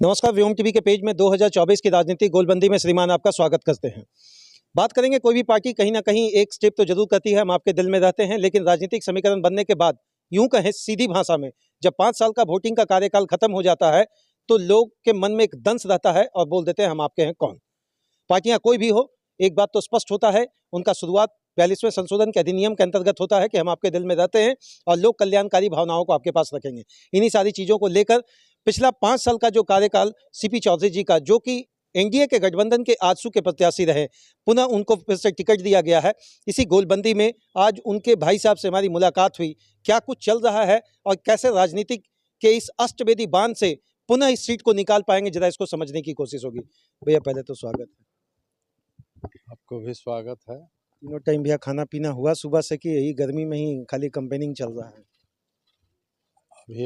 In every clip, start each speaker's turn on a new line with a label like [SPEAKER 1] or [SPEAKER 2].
[SPEAKER 1] नमस्कार, व्योम टीवी के पेज में 2024 की राजनीतिक गोलबंदी में श्रीमान आपका स्वागत करते हैं। बात करेंगे, कोई भी पार्टी कहीं ना कहीं एक स्टेप तो जरूर करती है, हम आपके दिल में रहते हैं, लेकिन राजनीतिक समीकरण बनने के बाद यूं कहें सीधी भाषा में, जब 5 साल का वोटिंग का कार्यकाल खत्म हो जाता है तो लोग के मन में एक दंश रहता है और बोल देते हैं हम आपके हैं कौन। पार्टियां कोई भी हो, एक बात तो स्पष्ट होता है, उनका शुरुआत 42वें संशोधन के अधिनियम के अंतर्गत होता है कि हम आपके दिल में रहते हैं और लोक कल्याणकारी भावनाओं को आपके पास रखेंगे। इन्हीं सारी चीज़ों को लेकर पिछला 5 साल का जो कार्यकाल सीपी चौधरी जी का, जो कि एनडीए के गठबंधन के आजसू के प्रत्याशी रहे, पुनः उनको फिर से टिकट दिया गया है। इसी गोलबंदी में आज उनके भाई साहब से हमारी मुलाकात हुई। क्या कुछ चल रहा है और कैसे राजनीतिक के इस अष्टवेदी बांध से पुनः इस सीट को निकाल पाएंगे, जरा इसको समझने की कोशिश होगी। भैया पहले तो स्वागत है।
[SPEAKER 2] आपको भी स्वागत है।
[SPEAKER 1] तीनों टाइम भैया खाना पीना हुआ सुबह से कि यही गर्मी में ही खाली कैंपेनिंग चल रहा है?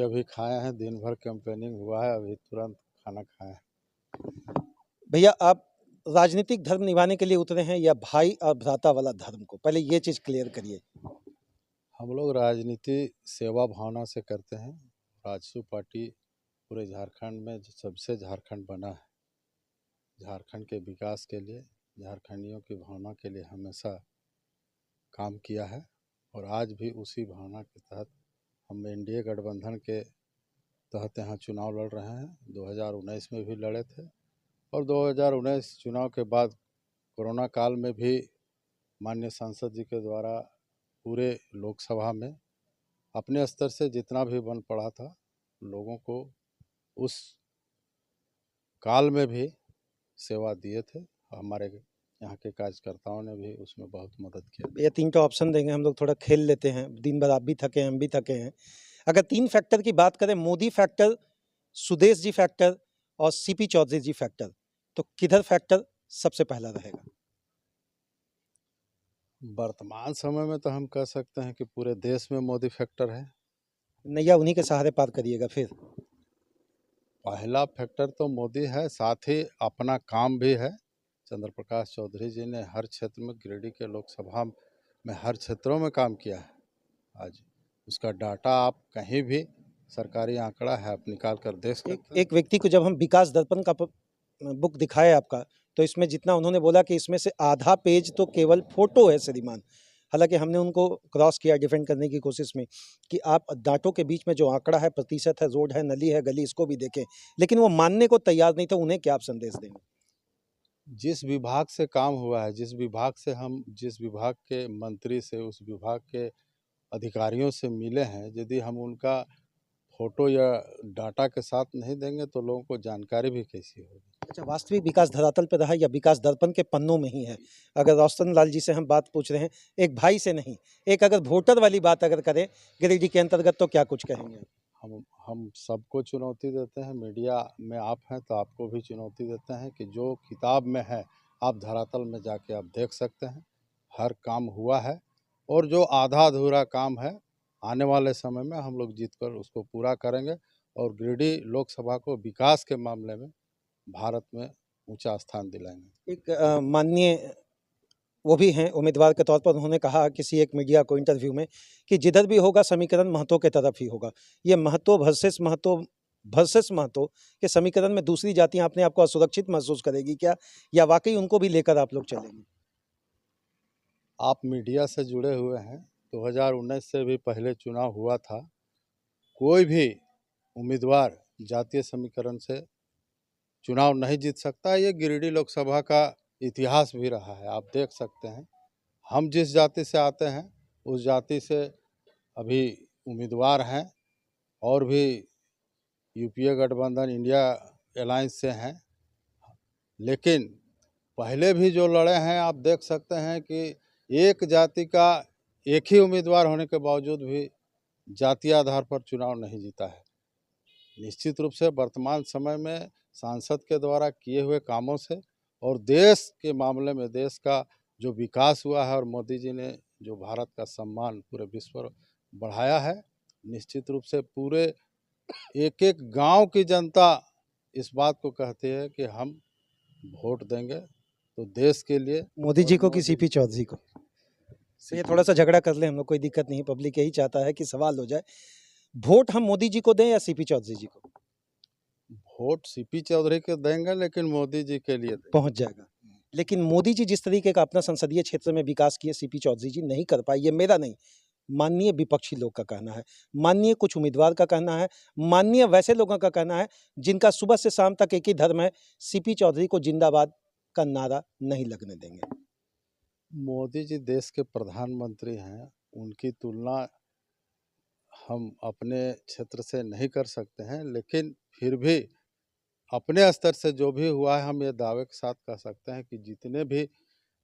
[SPEAKER 2] अभी खाए हैं, दिन भर कैंपेनिंग हुआ है, अभी तुरंत खाना खाए हैं।
[SPEAKER 1] भैया, आप राजनीतिक धर्म निभाने के लिए उतरे हैं या भाई और भ्राता वाला धर्म को, पहले ये चीज़ क्लियर करिए।
[SPEAKER 2] हम लोग राजनीति सेवा भावना से करते हैं। राजसू पार्टी पूरे झारखंड में सबसे झारखंड बना है। झारखंड के विकास के लिए, झारखंडियों की भावना के लिए हमेशा काम किया है और आज भी उसी भावना के तहत हम एनडीए गठबंधन के तहत यहाँ चुनाव लड़ रहे हैं। 2019 में भी लड़े थे और 2019 चुनाव के बाद कोरोना काल में भी माननीय सांसद जी के द्वारा पूरे लोकसभा में अपने स्तर से जितना भी बन पड़ा था, लोगों को उस काल में भी सेवा दिए थे। हमारे यहाँ के कार्यकर्ताओं ने भी उसमें बहुत मदद किया।
[SPEAKER 1] ये 3 ऑप्शन देंगे, हम लोग थोड़ा खेल लेते हैं। दिन भर आप भी थके हैं, हम भी थके हैं। अगर 3 फैक्टर की बात करें, मोदी फैक्टर, सुदेश जी फैक्टर और सीपी चौधरी जी फैक्टर, तो किधर फैक्टर सबसे पहला रहेगा?
[SPEAKER 2] वर्तमान समय में तो हम कह सकते हैं कि पूरे देश में मोदी फैक्टर है।
[SPEAKER 1] नैया उन्हीं के सहारे पार करिएगा। फिर
[SPEAKER 2] पहला फैक्टर तो मोदी है, साथ ही अपना काम भी है। चंद्र प्रकाश चौधरी जी ने हर क्षेत्र में, गिरिडीह के लोकसभा में हर क्षेत्रों में काम किया है। आज उसका डाटा आप कहीं भी सरकारी आंकड़ा है, आप निकाल कर देख सकते हैं।
[SPEAKER 1] एक व्यक्ति को जब हम विकास दर्पण का बुक दिखाए आपका, तो इसमें जितना उन्होंने बोला कि इसमें से आधा पेज तो केवल फोटो है श्रीमान। हालांकि हमने उनको क्रॉस किया डिफेंड करने की कोशिश में कि आप डाटों के बीच में जो आंकड़ा है, प्रतिशत है, रोड है, नली है, गली, इसको भी देखें, लेकिन वो मानने को तैयार नहीं था। उन्हें क्या आप संदेश देंगे?
[SPEAKER 2] जिस विभाग से काम हुआ है, जिस विभाग के मंत्री से, उस विभाग के अधिकारियों से मिले हैं, यदि हम उनका फोटो या डाटा के साथ नहीं देंगे तो लोगों को जानकारी भी कैसी होगी।
[SPEAKER 1] अच्छा, वास्तविक विकास धरातल पर रहा या विकास दर्पण के पन्नों में ही है? अगर रोशन लाल जी से हम बात पूछ रहे हैं, एक भाई से नहीं, एक अगर वोटर वाली बात अगर करें गिरिडीह के अंतर्गत, तो क्या कुछ कहेंगे?
[SPEAKER 2] हम सबको चुनौती देते हैं। मीडिया में आप हैं तो आपको भी चुनौती देते हैं कि जो किताब में है आप धरातल में जाके आप देख सकते हैं। हर काम हुआ है और जो आधा अधूरा काम है, आने वाले समय में हम लोग जीतकर उसको पूरा करेंगे और गिरिडीह लोकसभा को विकास के मामले में भारत में ऊंचा स्थान दिलाएंगे।
[SPEAKER 1] एक माननीय वो भी हैं उम्मीदवार के तौर पर, उन्होंने कहा किसी एक मीडिया को इंटरव्यू में कि जिधर भी होगा समीकरण महतो के तरफ ही होगा। ये महतो वर्सेस महतो के समीकरण में दूसरी जातियां अपने आप को असुरक्षित महसूस करेगी क्या, या वाकई उनको भी लेकर आप लोग चलेंगे?
[SPEAKER 2] आप मीडिया से जुड़े हुए हैं, 2019 से भी पहले चुनाव हुआ था। कोई भी उम्मीदवार जातीय समीकरण से चुनाव नहीं जीत सकता। ये गिरिडीह लोकसभा का इतिहास भी रहा है, आप देख सकते हैं। हम जिस जाति से आते हैं उस जाति से अभी उम्मीदवार हैं और भी यूपीए गठबंधन, इंडिया अलायंस से हैं, लेकिन पहले भी जो लड़े हैं आप देख सकते हैं कि एक जाति का एक ही उम्मीदवार होने के बावजूद भी जातीय आधार पर चुनाव नहीं जीता है। निश्चित रूप से वर्तमान समय में सांसद के द्वारा किए हुए कामों से और देश के मामले में देश का जो विकास हुआ है और मोदी जी ने जो भारत का सम्मान पूरे विश्व में बढ़ाया है, निश्चित रूप से पूरे एक एक गांव की जनता इस बात को कहती है कि हम वोट देंगे तो देश के लिए,
[SPEAKER 1] मोदी जी को कि सीपी चौधरी को? ये थोड़ा सा झगड़ा कर ले हम लोग, कोई दिक्कत नहीं, पब्लिक यही चाहता है कि सवाल हो जाए। वोट हम मोदी जी को दें या सीपी चौधरी जी को?
[SPEAKER 2] वोट सीपी चौधरी को देंगे, लेकिन मोदी जी के लिए देंगे।
[SPEAKER 1] पहुंच जाएगा। लेकिन मोदी जी जिस तरीके का अपना संसदीय क्षेत्र में विकास किए, सीपी चौधरी जी नहीं कर पाए। ये मेरा नहीं, माननीय विपक्षी लोग का कहना है, माननीय कुछ उम्मीदवार का कहना है, माननीय वैसे लोगों का कहना है जिनका सुबह से शाम तक एक ही धर्म है, सीपी चौधरी को जिंदाबाद का नारा नहीं लगने देंगे।
[SPEAKER 2] मोदी जी देश के प्रधानमंत्री हैं, उनकी तुलना हम अपने क्षेत्र से नहीं कर सकते हैं, लेकिन फिर भी अपने स्तर से जो भी हुआ है, हम ये दावे के साथ कह सकते हैं कि जितने भी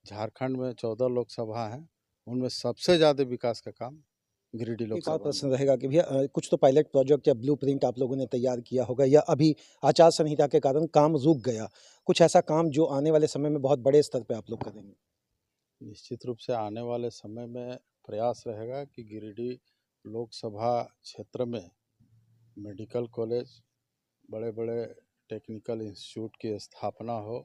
[SPEAKER 2] झारखंड में 14 लोकसभा हैं, उनमें सबसे ज़्यादा विकास का काम गिरिडीह
[SPEAKER 1] एक और
[SPEAKER 2] लोकसभा में।
[SPEAKER 1] प्रश्न रहेगा कि भैया कुछ तो पायलट प्रोजेक्ट या ब्लूप्रिंट आप लोगों ने तैयार किया होगा, या अभी आचार संहिता के कारण काम रुक गया, कुछ ऐसा काम जो आने वाले समय में बहुत बड़े स्तर पे आप लोग करेंगे?
[SPEAKER 2] निश्चित रूप से आने वाले समय में प्रयास रहेगा कि गिरिडीह लोकसभा क्षेत्र में मेडिकल कॉलेज, बड़े-बड़े टेक्निकल इंस्टीट्यूट की स्थापना हो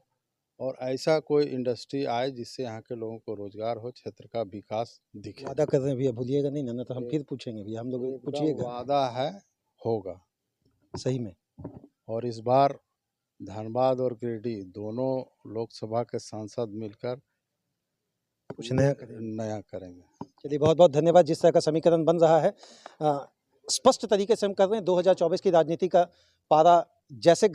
[SPEAKER 2] और ऐसा कोई इंडस्ट्री आए जिससे यहाँ के लोगों को रोजगार हो, क्षेत्र का विकास दिखे।
[SPEAKER 1] वादा कर रहे हैं भैया, भूलिएगा नहीं ना, तो हम फिर पूछेंगे भैया, हम लोग
[SPEAKER 2] एकदम
[SPEAKER 1] पूछिएगा
[SPEAKER 2] वादा है, होगा।
[SPEAKER 1] सही में।
[SPEAKER 2] और इस बार धनबाद और गिरिडीह दोनों लोकसभा के सांसद मिलकर
[SPEAKER 1] कुछ नया करेंगे।
[SPEAKER 2] नया करेंगे।
[SPEAKER 1] चलिए, बहुत बहुत धन्यवाद। जिस तरह का समीकरण बन रहा है, स्पष्ट तरीके से हम कर रहे हैं, 2024 की राजनीति का पारा जैसे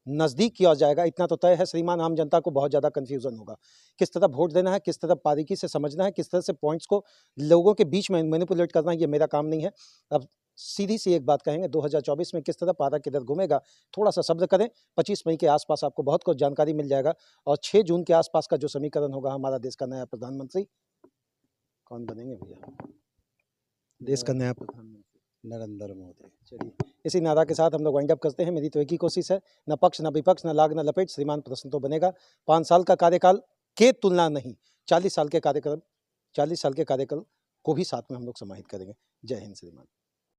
[SPEAKER 1] नज़दीक किया जाएगा, इतना तो तय है श्रीमान, आम जनता को बहुत ज़्यादा कन्फ्यूज़न होगा। किस तरह वोट देना है, किस तरह बारीकी से समझना है, किस तरह से पॉइंट्स को लोगों के बीच में मैनिपुलेट करना है, ये मेरा काम नहीं है। अब सीधी सी एक बात कहेंगे, 2024 में किस तरह पारा किधर घूमेगा, थोड़ा-सा सब्र करें। 25 मई के आस-पास आपको बहुत कुछ जानकारी मिल जाएगा, और 6 जून के आस-पास का जो समीकरण होगा, हमारा देश का नया प्रधानमंत्री कौन बनेंगे भैया? देश का नया प्रधानमंत्री
[SPEAKER 2] नरेंद्र मोदी।
[SPEAKER 1] चलिए, इसी नारा के साथ हम लोग वाइंड अप करते हैं। मेरी तो एक ही कोशिश है, न पक्ष, न विपक्ष, न लाग, न लपेट, श्रीमान प्रश्न तो बनेगा। 5 साल का कार्यकाल के तुलना नहीं, 40 साल के कार्यकाल को भी साथ में हम लोग समाहित करेंगे। जय हिंद श्रीमान।